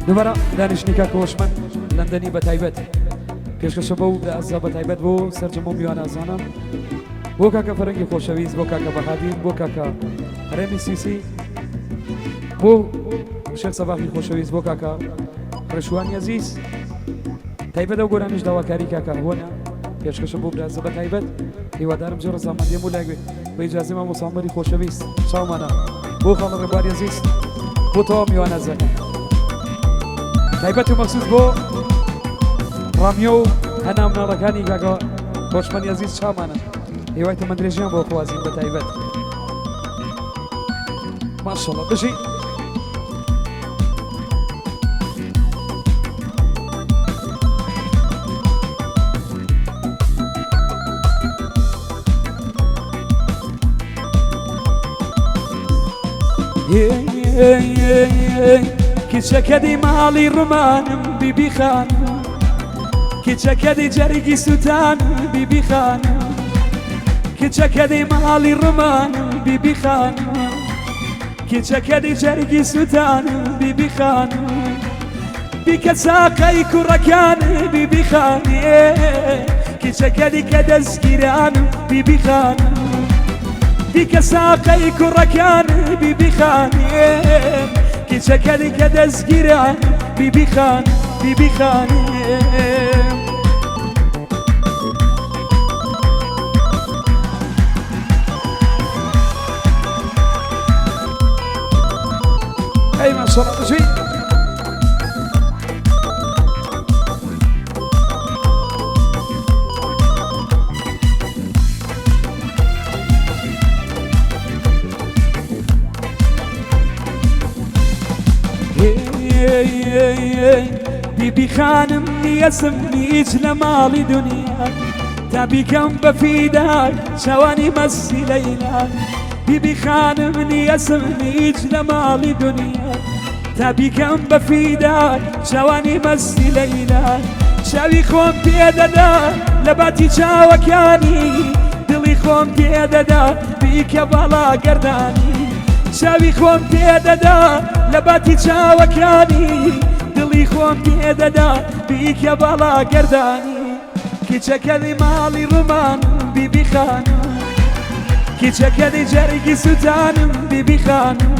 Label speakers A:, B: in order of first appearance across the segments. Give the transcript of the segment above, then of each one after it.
A: دوباره دانشنیکا کۆشمن لەندەنی بە تایبەت پێشکەشە بەو ئەزا بە تایبەت بۆ سەرجەمە و میوانازانە بۆ کاکە فەرەنگی خۆشەویست بۆ کاکە بەهادین بۆ کاکە هەرێمی سیسی بۆ شێخ سەباخی خۆشەویست بۆ کاکە ڕێشوانی عەزیز تایبەت ئەو گۆرانیش داواکاری کاکە هۆنە پێشکەشە بۆ برازە بە تایبەت هیوادارم جۆ ڕەزامەندی هەموو لای بێت بە ئیجازەی مام مۆسامبەری خۆشەویست چاومانە بۆ خاڵە ڕێبواری عەزیز بۆ تەواو میوانەزانە تایبەت و مەخصوص بۆ ڕامیۆ و هەنا مناڵەکانی کاکە خۆشمەندی عەزیز چاومانە هیوای تەمەندرێژیان بۆ خوازین بە تایبەت ماشەڵڵا بژی کچەکەدی ماڵی ڕمانم بیبی خانم کچەکەدی جەرگی سوتانم بیبی خانم کچەکەدی ماڵی ڕمانم بیبی خانم کچەکەدی جەرگی سوتانم بیبی خانم بیکە ساقەی کوڕەکانم بیبی خانێ کچەکەدی کە دەستگیرانم بیبی خانم بیکە ساقەی کوڕەکانم بیبی خانێ کچەکەدی کە دەستگیران بیبی خان بیبی خانێ ئەی ماشەڵڵا بژی بیبی خانم نیەسم هیچ لە ماڵی دنیا تا بیکەم بە فیدار چاوانی مەستی لەیلا بیبی خانم نیەسم هیچ لە ماڵی دنیا تا بیکەم بە فیدار چاوانی مەستی لەیلا چاوی خۆم پێدەدا لە باتی چاوەکانی دڵی خۆم پێدەدا بیکە باڵا گەردانی چاوی خۆم پێدەدا لە باتی چاوەکانی دڵی خۆم پێدەدا بیکە باڵا گەردانی کچەکەدی ماڵی ڕوومان بیبی خانم کچەکەدی جەرگی سوتانم بیبی خانم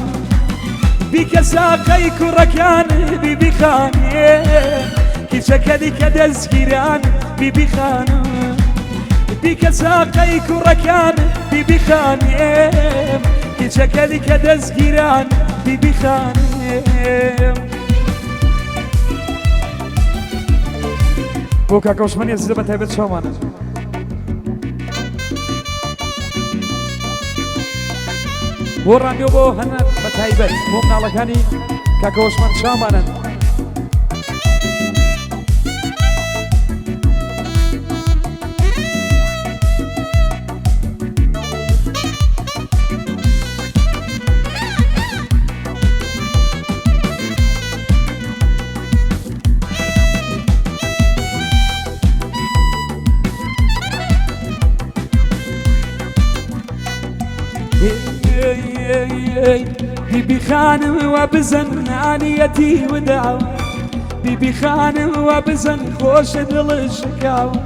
A: بیکە ساقەی کوڕەکانم بیبی خانێ کچەکەدی کە دەستگیران بیبی خانم بیکە ساقەی کوڕەکانم بیبی خانێ کچەکەدی کە دەستگیران بیبی خانێ بۆ کاکەوشمەنی عەزیزە بە تایبەت چاومانە بۆ ڕامیۆ بۆ هەنە بە تایبەت بۆ مناڵەکانی کاکەوشمەن چاومانن بیبی خانم و بزن نانیەتی وداوە بیبی خانم و بزن خۆش دڵ شکاوە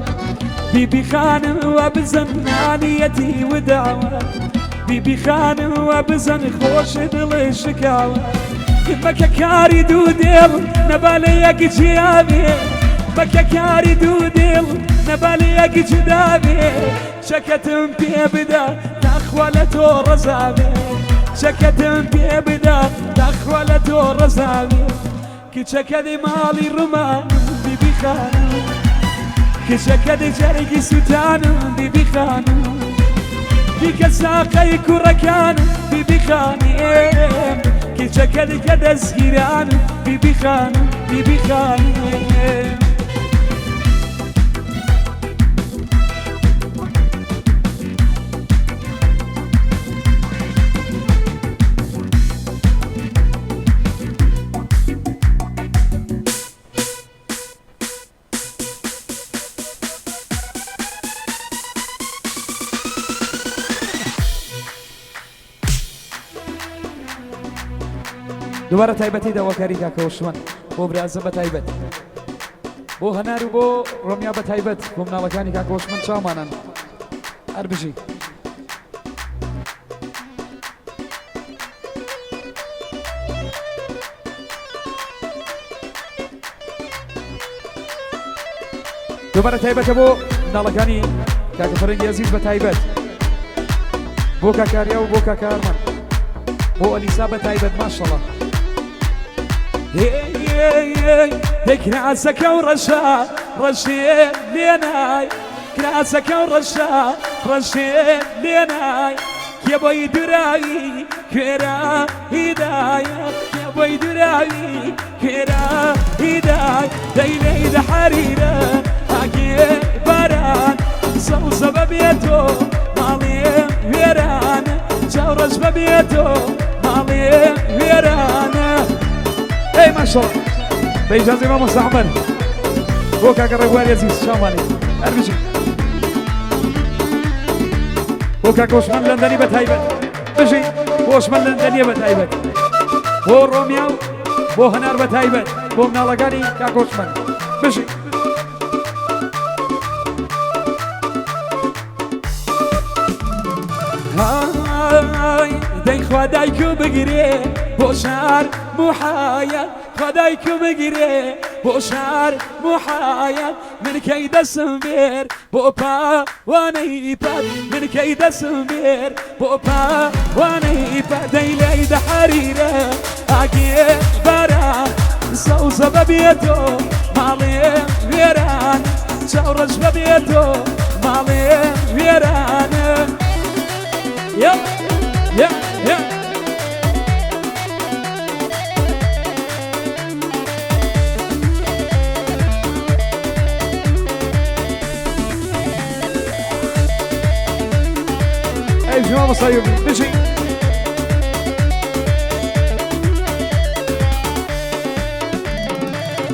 A: بیبی خانم و بزن نانیەتی وداوە بیبی خانم و بزن خۆش دڵ شکاوە مەکە کاری دوو دێڵ نەبا لە یەک جیابێ مەکە کاری دوو دێڵ نەبا لە یەک جودابێ چەکەتم پێ بدە داخوا لە تۆ ڕەزابێ چەکەتم پێ بدە داخوا لە تۆ ڕەزابێ کچەکەدی ماڵی ڕوومانم بیبی خانم کچەکەدی جەرگی سوتانم بیبی خانم بیکە ساقەی کوڕەکانم بیبی خانێم کچەکەدی کە دەستگیرانم بیبی خانم بیبی خانێم دوباره تایبەتی داواکاری کاکەوشمەن بۆ برازە بە تایبەت بۆ هەنار و بۆ ڕۆمیا بە تایبەت بۆ مناڵەکانی کاکۆشمەند چاومانن هەر بژی دووبارە تایبەتە بۆ مناڵەکانی کاکە فەرەنگی عەزیز بە تایبەت بۆ کاکاریا و بۆ کاکارمان بۆ ئەلیسا بە تایبەت ماشەڵڵا هێ کراسەکە و ڕەشە ڕەشێ لێنای کراسەکە و ڕەشە ڕەشێ لێنای کێ بۆی دوراوی کوێرە هیدایە کێ بۆی دوراوی کوێرە هیدای دەیلەی دە حەریرە ئاگێ باران سەوزە بەبێتۆ ماڵێ وێرانە چاوڕەش بەبێتۆ ماڵێ وێرانە ئەی ماشەڵڵا بە ئیجازەی مامۆستا عومەر بۆ کاکە ڕێبواری عەزیز چاومانی هەر بژی بۆ کاکە عوسمان لەندەنی بە تایبەت بژی بۆ عوسمان لەندەنیە بە تایبەت بۆ ڕۆمیا و بۆ هەنار بە تایبەت بۆ مناڵەکانی کاکە عوسمان بژی دەی خوا دایکو بگرێ بۆ شار موحایە خوا دایکو بگرێ بۆ شار موحایە من کەی دەسم بێر بۆ پاوانەی پات من کەی دەسم بێر بۆ پاوانەی پات دەی لەی دە حەریرە ئاگێ باران سەوزە بەبێتۆ ماڵێ وێران چاوڕەش بەبێتۆ ماڵێ وێرانە Yeah, yeah, yeah. Hey, João saiu, beijinho.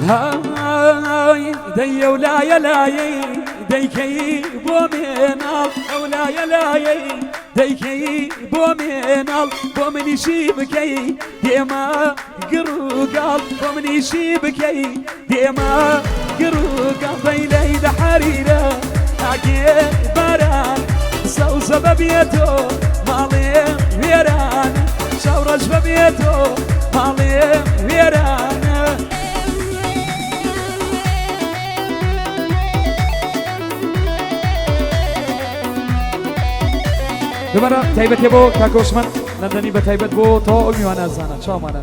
A: Ai, dei eu la ya la dei kei bo menal, eu la ya la دەیکەی بۆ مێناڵ بۆ منیشی بکەی دێمە گڕوگاڵ بۆ منیشی بکەی دێمە گڕوگاڵ دەیلەی دە حەریرە ئاگێ باران سەوزە بەبێتۆ ماڵێ وێران شەوڕەش بەبێتۆ ماڵێ وێرانە دوباره تایبەتێ بۆ کاکە عوسمان لەندەنی بە تایبەت بۆ تەواو ئەو میوانە زانە چاومانە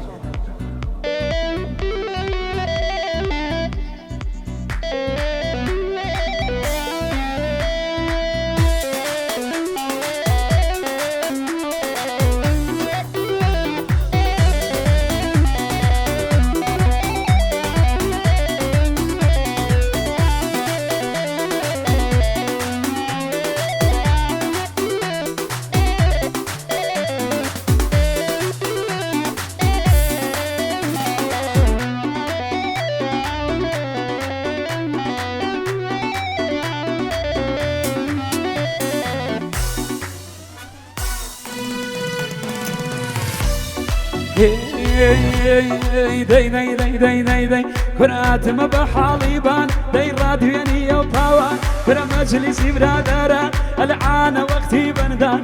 A: دەی کوراتمە بە حاڵیبان دەی ڕادوێنیە و پاوان کرە مەجلیسی برادەران ئەلعانە وەختی بەندان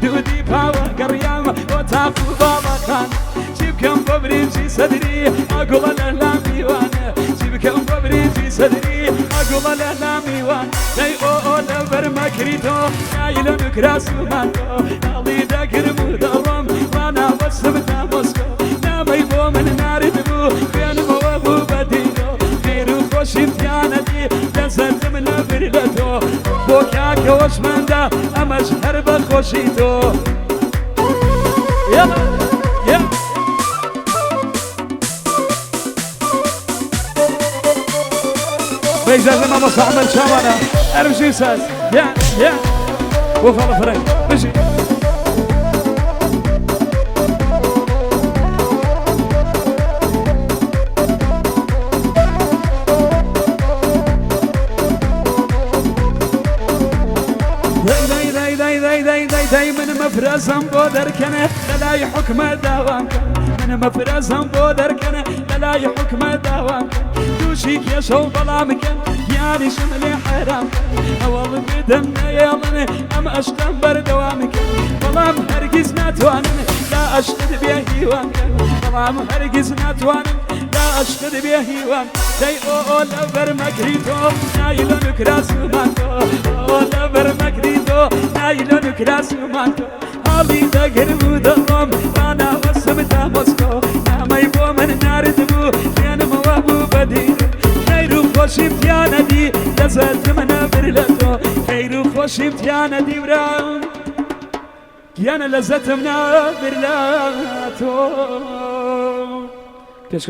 A: دوودی پاوە گەڕیامە بۆ تاق و باڵەکان چی بکەم بۆ برنجی سەدری ئەگوڵە لە لامیوانە چی بکەم بۆ برنجی سەدری ئەگوڵە لە لامیوان دەی ئۆ لە بەرمەکریتۆ نایی لە نوکراسومان تۆ ناڵی دەگرم و دەڕۆم واناوەستم تا مۆسکۆ نامەی بۆ من نارد بوو خوێنمەوە بوو بەدینۆ خێر و خۆشیم پیانەتی دەزەردم لە بر لە تۆ بۆ کاکە عوسماندا ئەمەش هەر بە خۆشی تۆ بإجازة مامۆستا عومەر چاوانە ئەرمژی ساز بۆ فەڵە فەرەنگ بژی دەی من مەفرەزم بۆ دەرکەنێ لەلای حکومە داوام کە من مفرزم بودر كان لا حكم داوام دوشي كيشو بلام كان يعني شملي حرام اول بدمنا يالن ام اشتم بردوام كان بلام هرگز نتوانن لا اشقد بيه هيوان بلام هرگز نتوانن لا اشقد بيه هيوان داي او لبر مكريتو نايلون كراسمانتو او لبر مكريتو نايلون كراسمانتو حالي دقر مدام انا وسمتا مسكو نامي بو من ناردبو كان موابو بدير خيرو خوش امتيانا دي لزت من برلتو خيرو خوش امتيانا دي برام كان لزت من برلتو